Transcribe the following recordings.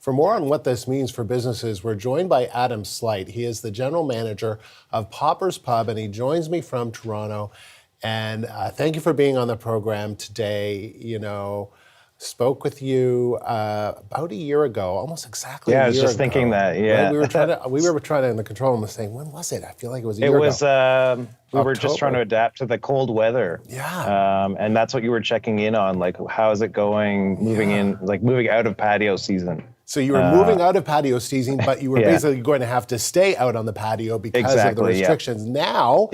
For more on what this means for businesses, we're joined by Adam Slight. He is the general manager of Popper's Pub, and he joins me from Toronto. And thank you for being on the program today. Spoke with you about a year ago, almost exactly a year ago. Yeah, I was just thinking that, yeah. Right? We were trying to, in the control room, was saying, when was it? I feel like it was a year ago. It was, we were just trying to adapt to the cold weather. Yeah. And that's what you were checking in on, like, how is it going, moving out of patio season? So you were moving out of patio season, but you were basically going to have to stay out on the patio because of the restrictions. Yeah. Now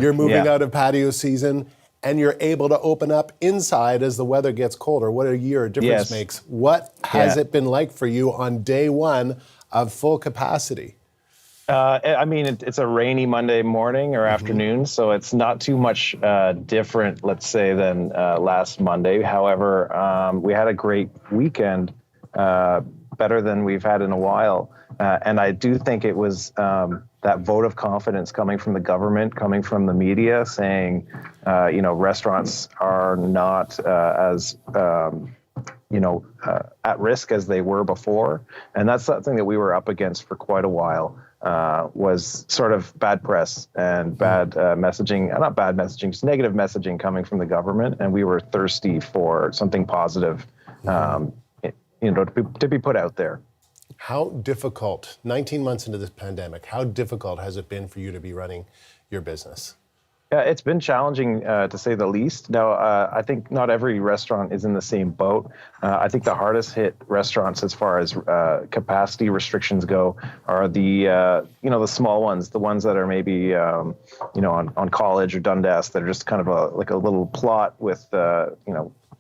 you're moving out of patio season and you're able to open up inside as the weather gets colder. What a year of difference makes. What has it been like for you on day one of full capacity? It's a rainy Monday morning or afternoon, so it's not too much different, let's say, than last Monday. However, we had a great weekend, better than we've had in a while. And I do think it was that vote of confidence coming from the government, coming from the media, saying, restaurants are not as at risk as they were before. And that's something that we were up against for quite a while, was sort of bad press and bad messaging, not bad messaging, just negative messaging coming from the government. And we were thirsty for something positive, to be put out there. How difficult, 19 months into this pandemic, how difficult has it been for you to be running your business? It's been challenging, to say the least. Now, I think not every restaurant is in the same boat. I think the hardest hit restaurants as far as capacity restrictions go are the small ones, the ones that are maybe, on College or Dundas that are just kind of like a little plot with,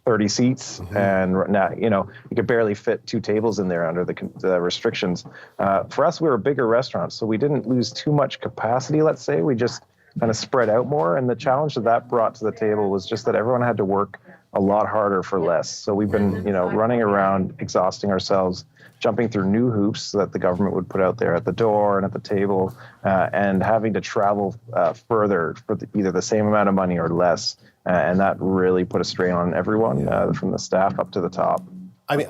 30 seats, and now, you could barely fit 2 tables in there under the restrictions. For us, we were a bigger restaurant, so we didn't lose too much capacity, let's say. We just kind of spread out more. And the challenge that brought to the table was just that everyone had to work a lot harder for less. So we've been, running around, exhausting ourselves, jumping through new hoops that the government would put out there at the door and at the table, and having to travel further for either the same amount of money or less. And that really put a strain on everyone, from the staff up to the top. I mean,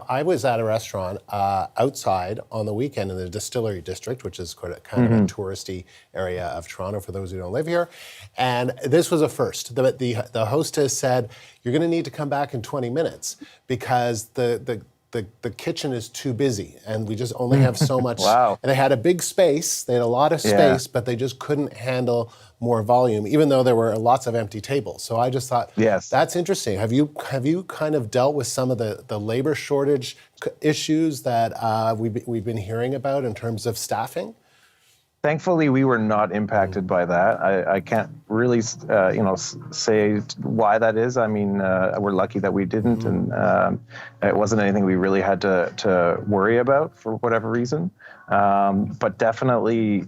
I was at a restaurant outside on the weekend in the Distillery District, which is kind of a touristy area of Toronto for those who don't live here. And this was a first. The hostess said, "You're going to need to come back in 20 minutes because the kitchen is too busy and we just only have so much." Wow. And they had a big space, they had a lot of space, but they just couldn't handle more volume, even though there were lots of empty tables. So I just thought, that's interesting. Have you kind of dealt with some of the labor shortage issues that we've been hearing about in terms of staffing? Thankfully, we were not impacted by that. I can't really, say why that is. I mean, we're lucky that we didn't, and it wasn't anything we really had to worry about for whatever reason. But definitely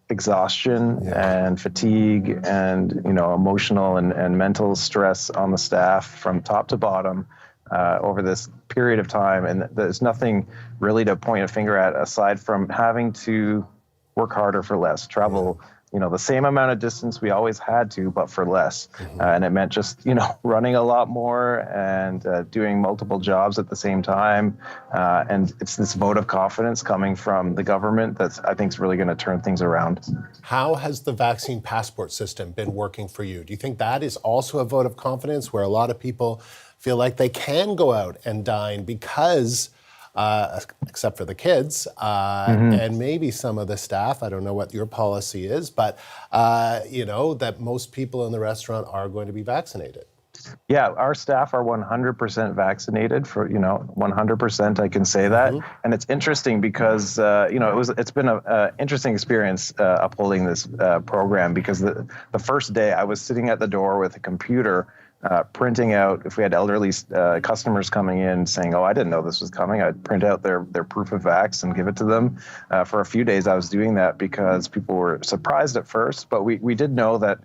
exhaustion and fatigue and, emotional and mental stress on the staff from top to bottom over this period of time. And there's nothing really to point a finger at aside from having to work harder for less, travel, the same amount of distance we always had to, but for less. And it meant just, running a lot more and doing multiple jobs at the same time. And it's this vote of confidence coming from the government that I think is really going to turn things around. How has the vaccine passport system been working for you? Do you think that is also a vote of confidence where a lot of people feel like they can go out and dine because except for the kids, and maybe some of the staff, I don't know what your policy is, but, that most people in the restaurant are going to be vaccinated? Yeah, our staff are 100% vaccinated for, 100%, I can say that. And it's interesting because, it's been an interesting experience upholding this program because the first day I was sitting at the door with a computer printing out, if we had elderly customers coming in saying, "Oh, I didn't know this was coming," I'd print out their proof of vax and give it to them. For a few days, I was doing that because people were surprised at first, but we did know that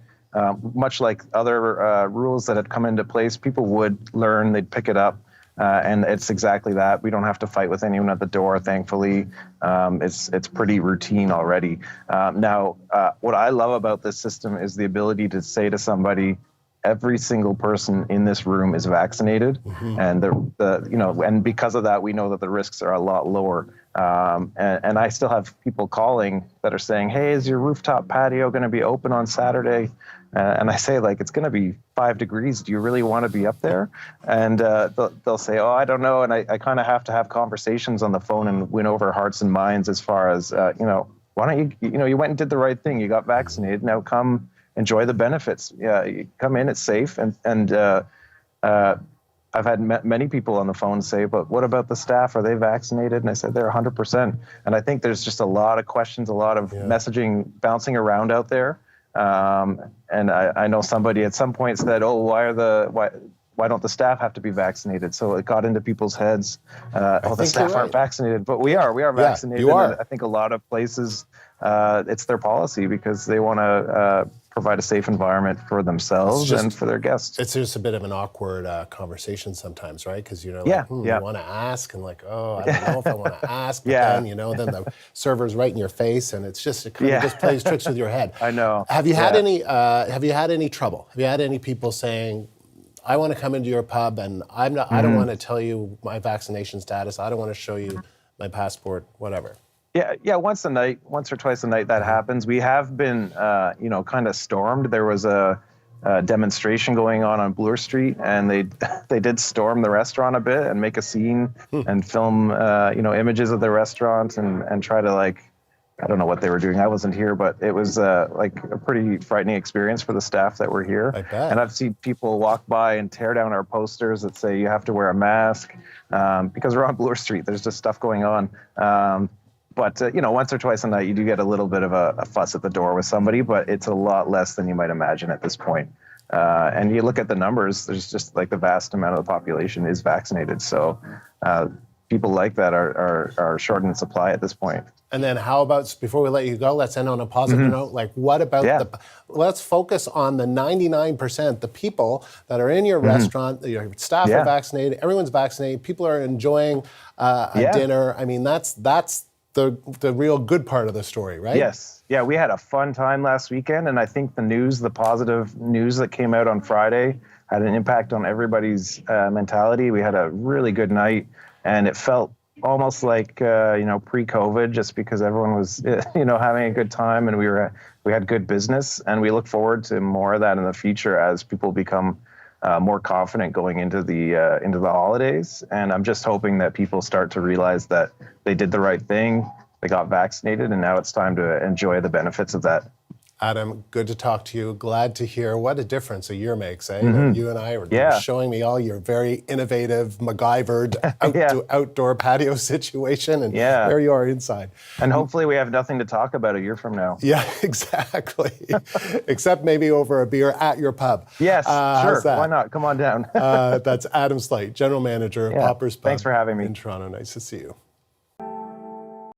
much like other rules that had come into place, people would learn, they'd pick it up. And it's exactly that. We don't have to fight with anyone at the door, thankfully. It's pretty routine already. Now, what I love about this system is the ability to say to somebody, every single person in this room is vaccinated, and and because of that, we know that the risks are a lot lower. And I still have people calling that are saying, "Hey, is your rooftop patio going to be open on Saturday?" And I say, like, it's going to be 5 degrees. Do you really want to be up there? And they'll say, "Oh, I don't know." And I kind of have to have conversations on the phone and win over hearts and minds as far as, why don't you went and did the right thing. You got vaccinated. Now come enjoy the benefits. Yeah, you come in, it's safe. And I've had many people on the phone say, "But what about the staff? Are they vaccinated?" And I said, they're 100%. And I think there's just a lot of questions, a lot of messaging bouncing around out there. And I know somebody at some point said, "Oh, why don't the staff have to be vaccinated?" So it got into people's heads. The staff aren't vaccinated, but we are vaccinated. You are. And I think a lot of places, it's their policy because they want to provide a safe environment for themselves and for their guests. It's just a bit of an awkward conversation sometimes, right? Because you want to ask and like, oh, I don't know if I want to ask. But then, then the server's right in your face, and it kind of just plays tricks with your head. I know. Have you had any? Have you had any trouble? Have you had any people saying, "I want to come into your pub, and I don't want to tell you my vaccination status. I don't want to show you my passport, whatever." Yeah. Once or twice a night that happens. We have been, kind of stormed. There was a demonstration going on Bloor Street, and they did storm the restaurant a bit and make a scene and film, images of the restaurant and try to, like, I don't know what they were doing. I wasn't here, but it was like a pretty frightening experience for the staff that were here. I bet. And I've seen people walk by and tear down our posters that say you have to wear a mask because we're on Bloor Street. There's just stuff going on. But once or twice a night, you do get a little bit of a fuss at the door with somebody, but it's a lot less than you might imagine at this point. And you look at the numbers, there's just like the vast amount of the population is vaccinated. So people like that are short in supply at this point. And then how about, before we let you go, let's end on a positive note. Like, what about let's focus on the 99%, the people that are in your restaurant, your staff are vaccinated, everyone's vaccinated, people are enjoying a dinner. I mean, that's the real good part of the story, right? Yes. Yeah, we had a fun time last weekend, and I think the positive news that came out on Friday had an impact on everybody's mentality. We had a really good night, and it felt almost like pre-COVID, just because everyone was having a good time, and we had good business, and we look forward to more of that in the future as people become more confident going into the holidays. And I'm just hoping that people start to realize that they did the right thing, they got vaccinated, and now it's time to enjoy the benefits of that. Adam, good to talk to you. Glad to hear what a difference a year makes, eh? You and I were showing me all your very innovative, MacGyvered outdoor patio situation, and there you are inside. And hopefully we have nothing to talk about a year from now. Yeah, exactly. Except maybe over a beer at your pub. Yes, sure. Why not? Come on down. That's Adam Slight, General Manager of Popper's Pub. Thanks for having me. In Toronto. Nice to see you.